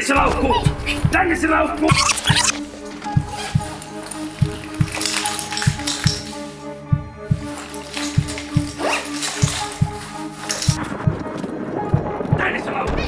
se laukku! Tänne se laukku! Tänne se laukku!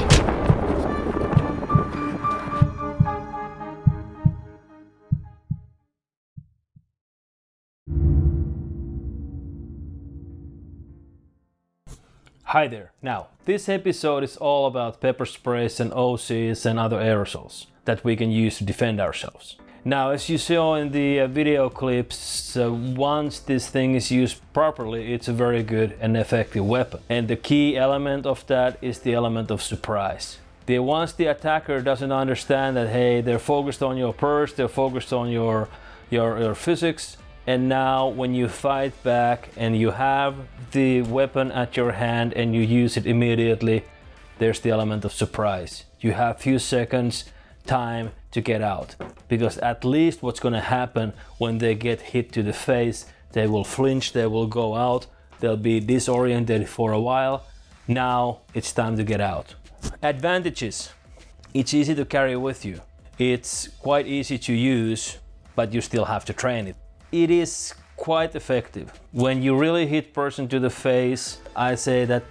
Hi there. Now, this episode is all about pepper sprays and OCs and other aerosols that we can use to defend ourselves. Now, as you saw in the video clips, once this thing is used properly, it's a very good and effective weapon. And the key element of that is the element of surprise. Once the attacker doesn't understand that, hey, they're focused on your purse, they're focused on your physics, and now when you fight back and you have the weapon at your hand and you use it immediately, there's the element of surprise. You have few seconds time to get out, because at least what's going to happen when they get hit to the face, they will flinch, they will go out, they'll be disoriented for a while. Now it's time to get out. Advantages: it's easy to carry with you, it's quite easy to use, but you still have to train it. It is quite effective. When you really hit person to the face, I say that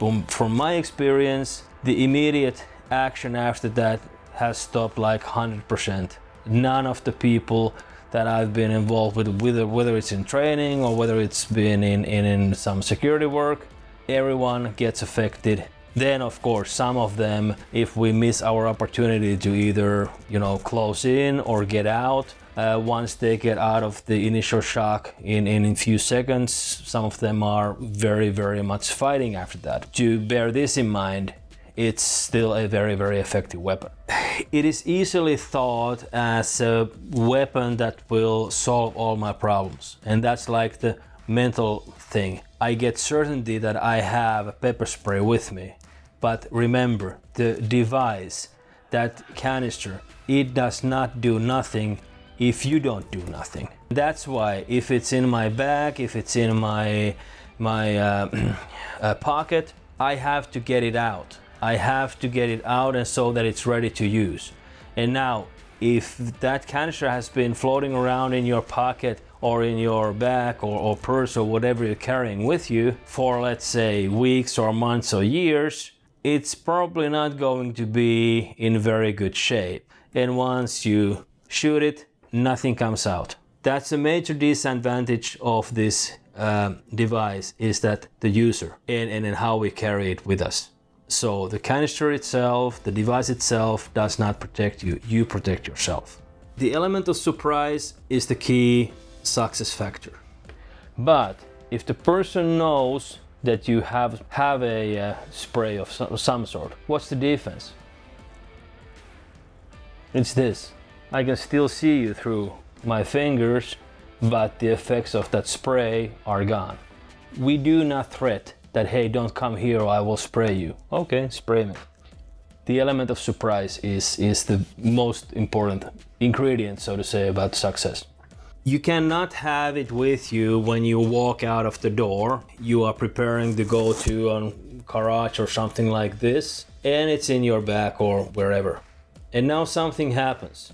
from my experience, the immediate action after that has stopped like 100%. None of the people that I've been involved with, whether it's in training or whether it's been in some security work, everyone gets affected. Then of course some of them, if we miss our opportunity to either close in or get out, once they get out of the initial shock in few seconds, some of them are very much fighting after that. To bear this in mind, it's still a very effective weapon. It is easily thought as a weapon that will solve all my problems, and that's like the mental thing. I get certainty that I have a pepper spray with me, but remember, the device, that canister, it does not do nothing if you don't do nothing. That's why if it's in my bag, if it's in my pocket, I have to get it out. I have to get it out and so that it's ready to use. And now, if that canister has been floating around in your pocket or in your bag or purse or whatever you're carrying with you for, let's say, weeks or months or years, it's probably not going to be in very good shape. And once you shoot it, nothing comes out. That's a major disadvantage of this device, is that the user and how we carry it with us. So the canister itself, the device itself does not protect you, you protect yourself. The element of surprise is the key success factor. But if the person knows that you have a spray of some sort, what's the defense? It's this. I can still see you through my fingers, but the effects of that spray are gone. We do not threat that, hey, don't come here or I will spray you. Okay, spray me. The element of surprise is the most important ingredient, so to say, about success. You cannot have it with you when you walk out of the door. You are preparing to go to a garage or something like this, and it's in your bag or wherever. And now something happens.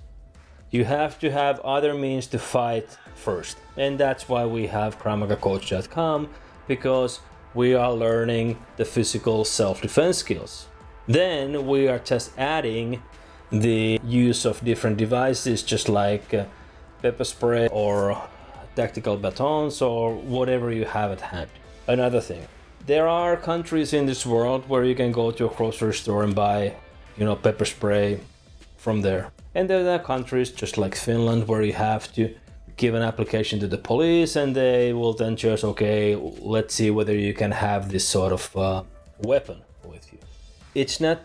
You have to have other means to fight first. And that's why we have KravMagaCoach.com, because we are learning the physical self-defense skills. Then we are just adding the use of different devices, just like pepper spray or tactical batons or whatever you have at hand. Another thing, there are countries in this world where you can go to a grocery store and buy, pepper spray from there. And there are countries just like Finland where you have to give an application to the police and they will then just, okay, let's see whether you can have this sort of weapon with you. It's not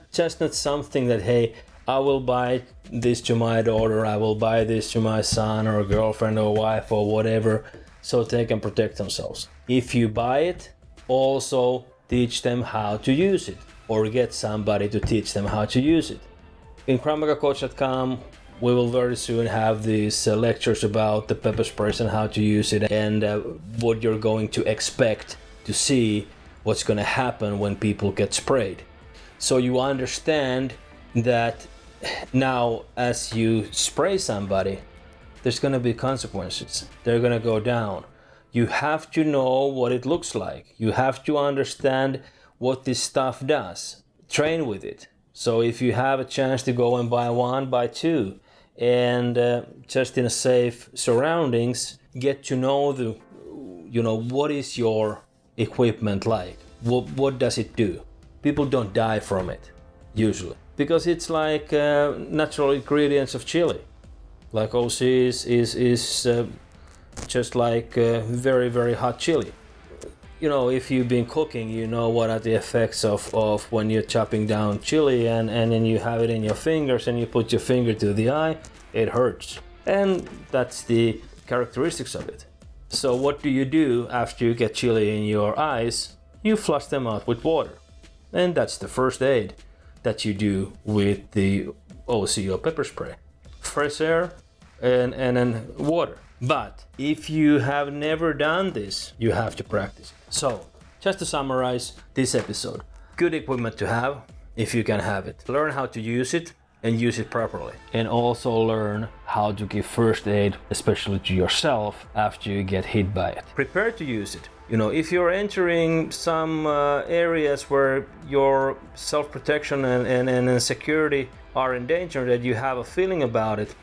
something that, hey, I will buy this to my daughter, I will buy this to my son or girlfriend or wife or whatever, so they can protect themselves. If you buy it, also teach them how to use it, or get somebody to teach them how to use it. In KravMagaCoach.com, we will very soon have these lectures about the pepper sprays and how to use it, and what you're going to expect to see, what's going to happen when people get sprayed. So you understand that Now, as you spray somebody, there's gonna be consequences. They're gonna go down. You have to know what it looks like. You have to understand what this stuff does. Train with it. So if you have a chance to go and buy one, buy two, and just in a safe surroundings, get to know what is your equipment like. What does it do? People don't die from it usually because it's like natural ingredients of chili. Like OC is just like very, very hot chili. If you've been cooking, you know what are the effects of when you're chopping down chili and then you have it in your fingers and you put your finger to the eye, it hurts. And that's the characteristics of it. So what do you do after you get chili in your eyes? You flush them out with water. And that's the first aid that you do with the OC or pepper spray. Fresh air and then water. But if you have never done this, you have to practice. So, just to summarize this episode, good equipment to have if you can have it. Learn how to use it and use it properly. And also learn how to give first aid, especially to yourself, after you get hit by it. Prepare to use it. If you're entering some areas where your self-protection and security are in danger, that you have a feeling about it,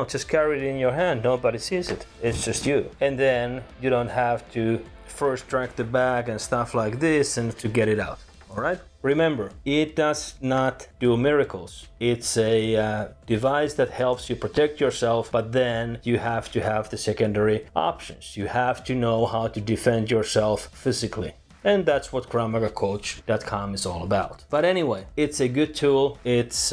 just carry it in your hand. Nobody sees it. It's just you. And then you don't have to first drag the bag and stuff like this and to get it out. All right? Remember, it does not do miracles. It's a device that helps you protect yourself, but then you have to have the secondary options. You have to know how to defend yourself physically. And that's what KravMagaCoach.com is all about. But anyway, it's a good tool. It's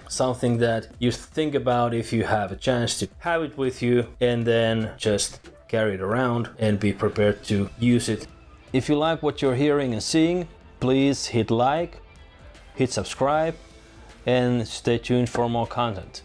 something that you think about if you have a chance to have it with you and then just carry it around and be prepared to use it. If you like what you're hearing and seeing, please hit like, hit subscribe, and stay tuned for more content.